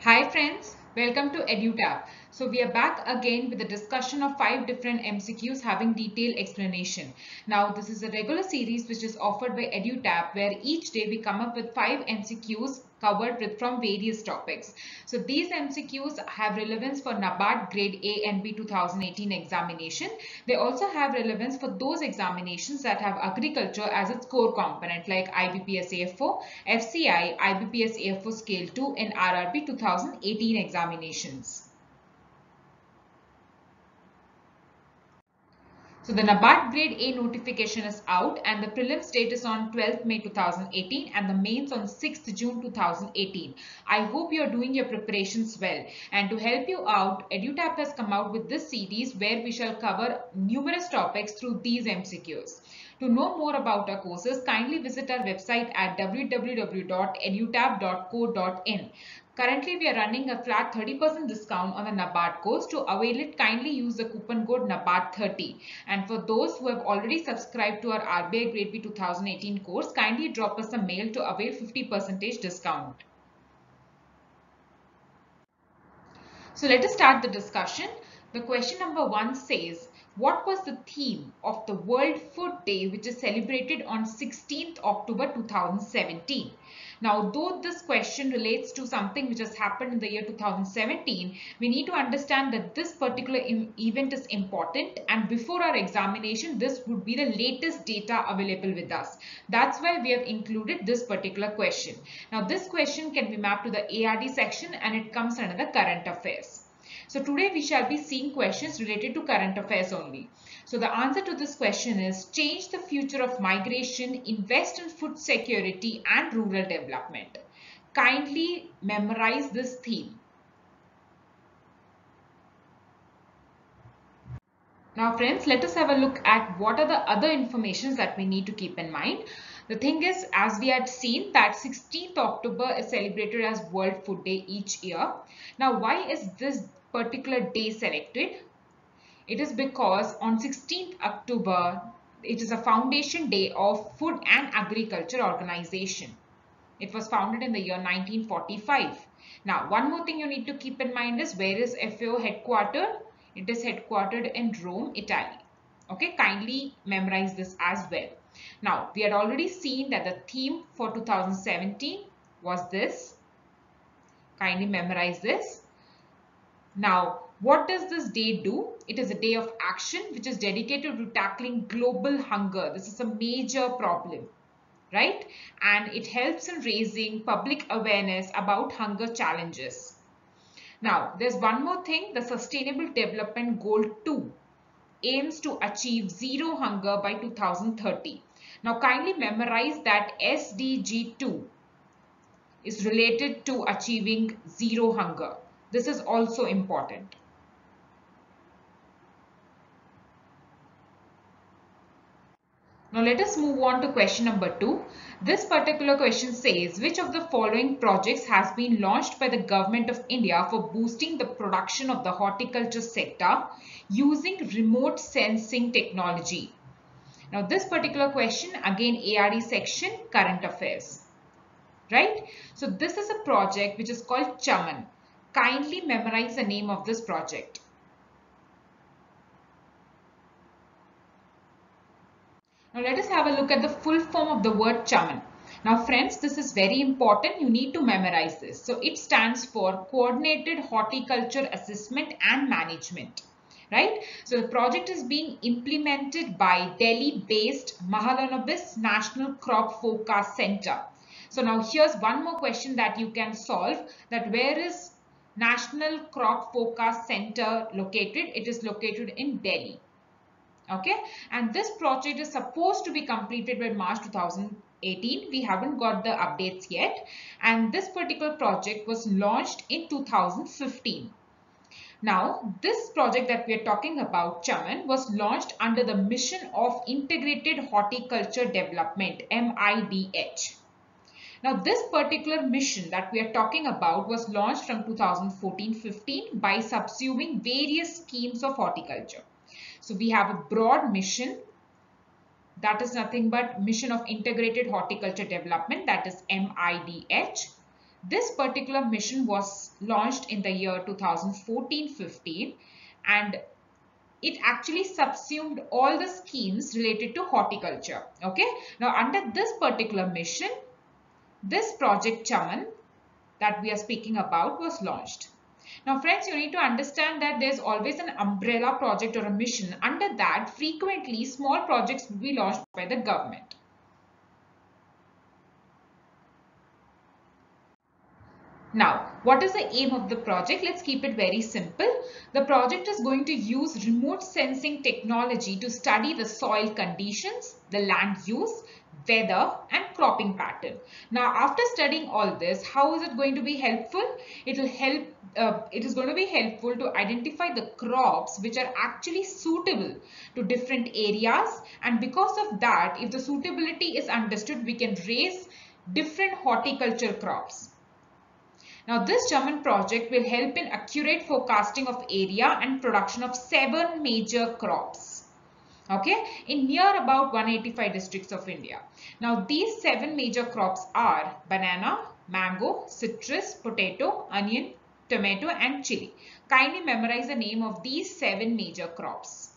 Hi friends, welcome to EduTap. So we are back again with a discussion of 5 different MCQs having detailed explanation. Now this is a regular series which is offered by EduTap where each day we come up with 5 MCQs covered from various topics. So these MCQs have relevance for NABARD Grade A and B 2018 examination. They also have relevance for those examinations that have agriculture as its core component like IBPS AFO, FCI, IBPS AFO Scale 2 and RRB 2018 examinations. So the NABARD Grade A notification is out and the prelims date is on 12th May 2018 and the mains on 6th June 2018. I hope you are doing your preparations well, and to help you out, EduTap has come out with this series where we shall cover numerous topics through these MCQs. To know more about our courses, kindly visit our website at www.edutap.co.in. Currently, we are running a flat 30% discount on the NABARD course. To avail it, kindly use the coupon code NABARD30. And for those who have already subscribed to our RBI Grade B 2018 course, kindly drop us a mail to avail 50% discount. So let us start the discussion. The question number 1 says, what was the theme of the World Food Day which is celebrated on 16th October 2017? Now, though this question relates to something which has happened in the year 2017, we need to understand that this particular event is important, and before our examination, this would be the latest data available with us. That's why we have included this particular question. Now, this question can be mapped to the ARD section and it comes under the current affairs. So today we shall be seeing questions related to current affairs only. So the answer to this question is change the future of migration, invest in food security and rural development. Kindly memorize this theme. Now friends, let us have a look at what are the other informations that we need to keep in mind. The thing is, as we had seen, that 16th October is celebrated as World Food Day each year. Now, why is this particular day selected? It is because on 16th October, it is a foundation day of Food and Agriculture Organization. It was founded in the year 1945. Now, one more thing you need to keep in mind is where is FAO headquartered? It is headquartered in Rome, Italy. Okay, kindly memorize this as well. Now, we had already seen that the theme for 2017 was this. Kindly memorize this. Now, what does this day do? It is a day of action which is dedicated to tackling global hunger. This is a major problem, right? And it helps in raising public awareness about hunger challenges. Now, there's one more thing. The Sustainable Development Goal 2 aims to achieve zero hunger by 2030. Now, kindly memorize that SDG 2 is related to achieving zero hunger. This is also important. Now let us move on to question number 2. This particular question says, which of the following projects has been launched by the Government of India for boosting the production of the horticulture sector using remote sensing technology? Now this particular question, again ARD section, current affairs, right? So this is a project which is called Chaman. Kindly memorize the name of this project. Now let us have a look at the full form of the word Chaman. Now friends, this is very important. You need to memorize this. So it stands for Coordinated Horticulture Assessment and Management. Right? So the project is being implemented by Delhi-based Mahalanobis National Crop Forecast Center. So now here's one more question that you can solve, that where is National Crop Forecast Center located? It is located in Delhi. Okay, and this project is supposed to be completed by March 2018. We haven't got the updates yet, and this particular project was launched in 2015. Now, this project that we are talking about, Chaman, was launched under the Mission of Integrated Horticulture Development, MIDH. Now, this particular mission that we are talking about was launched from 2014-15 by subsuming various schemes of horticulture. So, we have a broad mission, that is nothing but Mission of Integrated Horticulture Development, that is MIDH. This particular mission was launched in the year 2014-15, and it actually subsumed all the schemes related to horticulture. Okay, now under this particular mission, this project Chaman that we are speaking about was launched. Now friends, you need to understand that there's always an umbrella project or a mission. Under that, frequently small projects will be launched by the government. Now, what is the aim of the project? Let's keep it very simple. The project is going to use remote sensing technology to study the soil conditions, the land use, weather and cropping pattern. Now, after studying all this, how is it going to be helpful? It is going to be helpful to identify the crops which are actually suitable to different areas, and because of that, if the suitability is understood, we can raise different horticulture crops. Now, this German project will help in accurate forecasting of area and production of 7 major crops, okay, in near about 185 districts of India. Now, these 7 major crops are banana, mango, citrus, potato, onion, tomato and chili. Kindly memorize the name of these 7 major crops.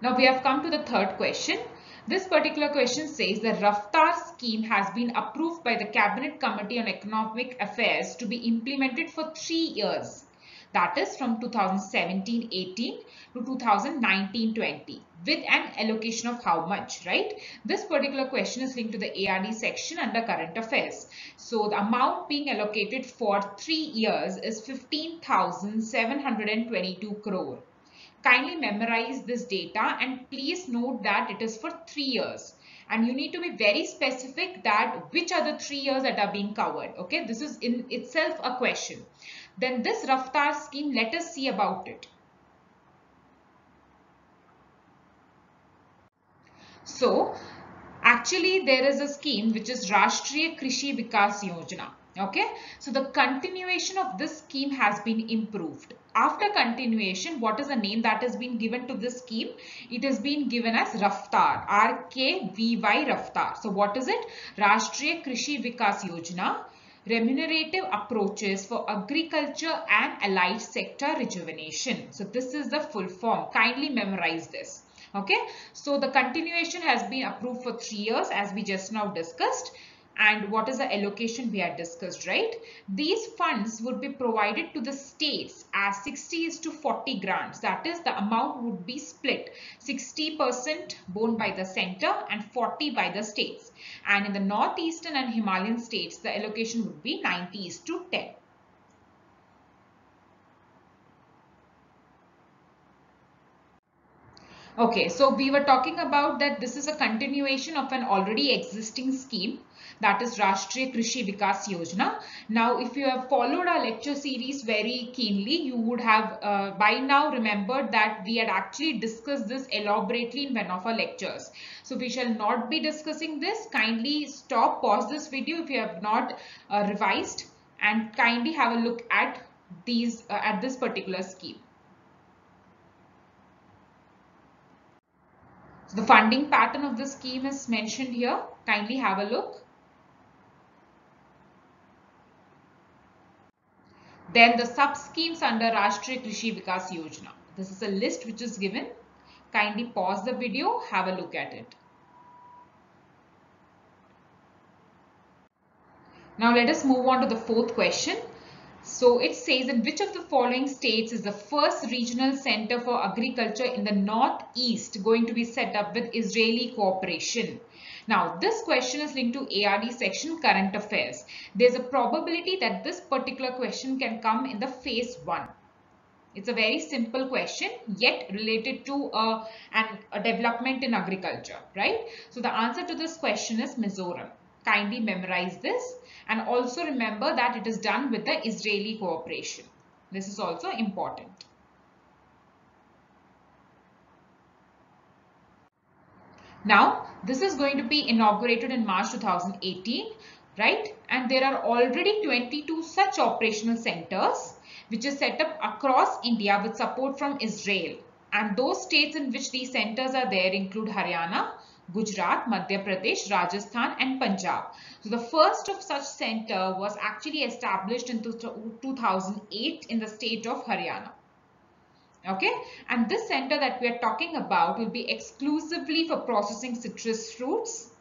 Now, we have come to the third question. This particular question says the Raftar scheme has been approved by the Cabinet Committee on Economic Affairs to be implemented for 3 years. That is from 2017-18 to 2019-20 with an allocation of how much, right? This particular question is linked to the ARD section under current affairs. So the amount being allocated for 3 years is 15,722 crore. Kindly memorize this data and please note that it is for 3 years. And you need to be very specific that which are the 3 years that are being covered. Okay, this is in itself a question. Then this Raftar scheme, let us see about it. So, actually there is a scheme which is Rashtriya Krishi Vikas Yojana. Okay, so the continuation of this scheme has been improved. After continuation, what is the name that has been given to this scheme? It has been given as Raftar, RKVY Raftar. So what is it? Rashtriya Krishi Vikas Yojana, remunerative approaches for agriculture and allied sector rejuvenation. So this is the full form. Kindly memorize this. Okay, so the continuation has been approved for 3 years as we just now discussed. And what is the allocation we had discussed, right? These funds would be provided to the states as 60:40 grants. That is, the amount would be split 60% borne by the center and 40 by the states. And in the northeastern and Himalayan states, the allocation would be 90:10. Okay, so we were talking about that this is a continuation of an already existing scheme, that is Rashtriya Krishi Vikas Yojana. Now, if you have followed our lecture series very keenly, you would have by now remembered that we had actually discussed this elaborately in one of our lectures. So we shall not be discussing this. Kindly stop, pause this video if you have not revised, and kindly have a look at these at this particular scheme. So the funding pattern of the scheme is mentioned here. Kindly have a look. Then the sub-schemes under Rashtriya Krishi Vikas Yojana. This is a list which is given. Kindly pause the video, have a look at it. Now let us move on to the fourth question. So it says, in which of the following states is the first regional center for agriculture in the northeast going to be set up with Israeli cooperation? Now this question is linked to ARD section current affairs. There's a probability that this particular question can come in the phase 1. It's a very simple question yet related to a development in agriculture, right? So the answer to this question is Mizoram. Kindly memorize this and also remember that it is done with the Israeli cooperation. This is also important. Now, this is going to be inaugurated in March 2018, right? And there are already 22 such operational centers which is set up across India with support from Israel. And those states in which these centers are there include Haryana, Gujarat, Madhya Pradesh, Rajasthan and Punjab. So the first of such center was actually established in 2008 in the state of Haryana. Okay, and this center that we are talking about will be exclusively for processing citrus fruits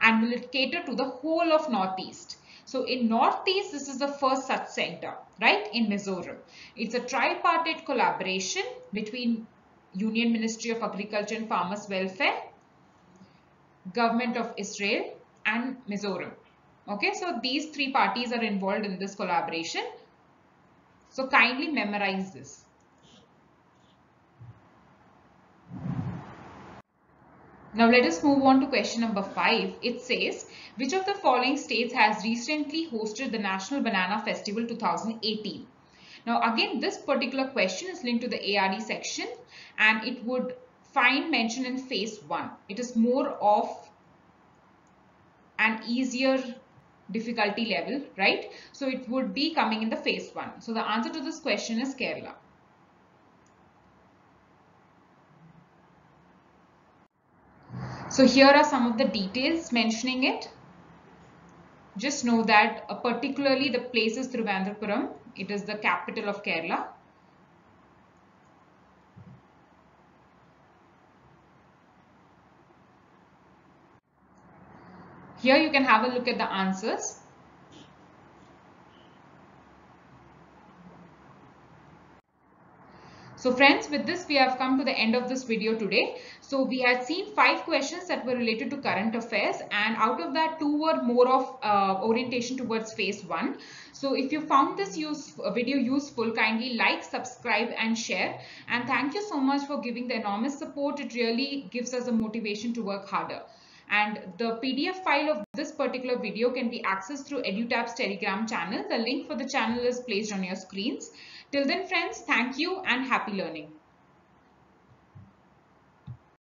and will cater to the whole of Northeast. So in Northeast, this is the first such center, right, in Mizoram. It's a tripartite collaboration between Union Ministry of Agriculture and Farmers Welfare, Government of Israel and Mizoram. Okay, so these three parties are involved in this collaboration. So kindly memorize this. Now let us move on to question number 5. It says, which of the following states has recently hosted the National Banana Festival 2018? Now again, this particular question is linked to the ARE section and it would find mention in phase 1. It is more of an easier difficulty level, right? So it would be coming in the phase 1. So the answer to this question is Kerala. So here are some of the details mentioning it. Just know that particularly the place is Thiruvananthapuram. It is the capital of Kerala. Here you can have a look at the answers. So friends, with this we have come to the end of this video today. So we had seen 5 questions that were related to current affairs, and out of that 2 were more of orientation towards phase 1. So if you found this video useful, kindly like, subscribe and share. And thank you so much for giving the enormous support. It really gives us a motivation to work harder. And the PDF file of this particular video can be accessed through EduTap's Telegram channel. The link for the channel is placed on your screens. Till then friends, thank you and happy learning.